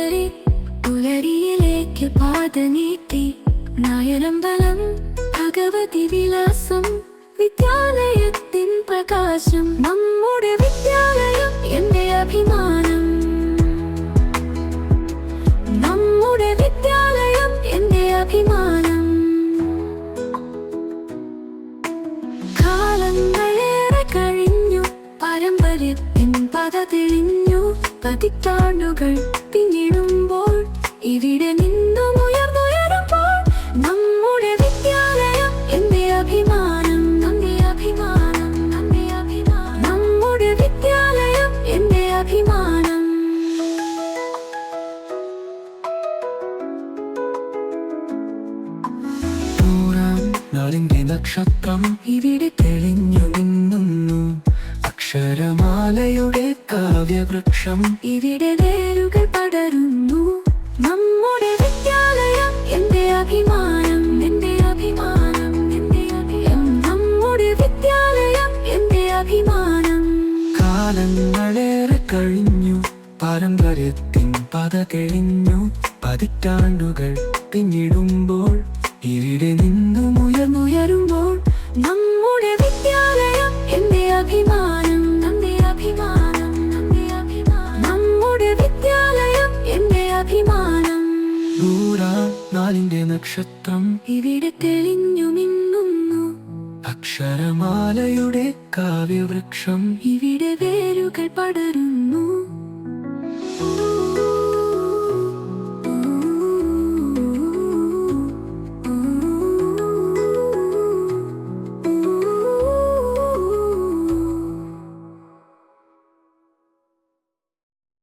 കയറി പുലരിയിലേക്ക് പാത നീട്ടി. നായരമ്പലം, ഭഗവതി വിലാസം, വിദ്യാലയത്തിൻ പ്രകാശം. നമ്മുടെ വിദ്യാലയം എന്റെ അഭിമാനം. നമ്മുടെ വിദ്യാലയം എന്റെ അഭിമാനം. കാലങ്ങളേറെ കഴിഞ്ഞു, പാരമ്പര്യത്തിൻ പത തെളിഞ്ഞു. പതിറ്റാണ്ടുകൾ പിന്നിടുമ്പോൾ, ഇവിടെ നിന്നും ഉയർന്നുയരുമ്പോൾ, നമ്മുടെ വിദ്യാലയം എന്റെ അഭിമാനം. നമ്മുടെ അഭിമാനം, നമ്മുടെ അഭിമാനം. നമ്മുടെ വിദ്യാലയം എന്റെ അഭിമാനം. നാളിന്റെ നക്ഷത്രം ഇവിടെ തെളിഞ്ഞു നിന്നു. അക്ഷരമാലയുടെ കാവ്യവൃക്ഷം ഇവിടെ വേരുകൾ പടരുന്നു. നമ്മുടെ വിദ്യാലയം എന്റെ അഭിമാനം. എന്റെ അഭിമാനം, എന്റെ അഭിമാനം. നമ്മുടെ വിദ്യാലയം എന്റെ അഭിമാനം. കാലങ്ങളേറെ കഴിഞ്ഞു, പാരമ്പര്യത്തിൻ പത തെളിഞ്ഞു. പതിറ്റാണ്ടുകൾ പിന്നിടുമ്പോൾ, ഇവിടെ നിന്നും ഉയർന്നുയരുമ്പോൾ, നമ്മുടെ വിദ്യാലയം എന്റെ അഭിമാനം. നമ്മുടെ അഭിമാനം, നമ്മുടെ അഭിമാനം. നമ്മുടെ വിദ്യാലയം എന്റെ അഭിമാനം. നാളിന്റെ നക്ഷത്രം ഇവിടെ തെളിഞ്ഞു മിന്നുന്നു. അക്ഷരമാലയുടെ കാവ്യവൃക്ഷം ഇവിടെ വേരുകൾ പടരുന്നു.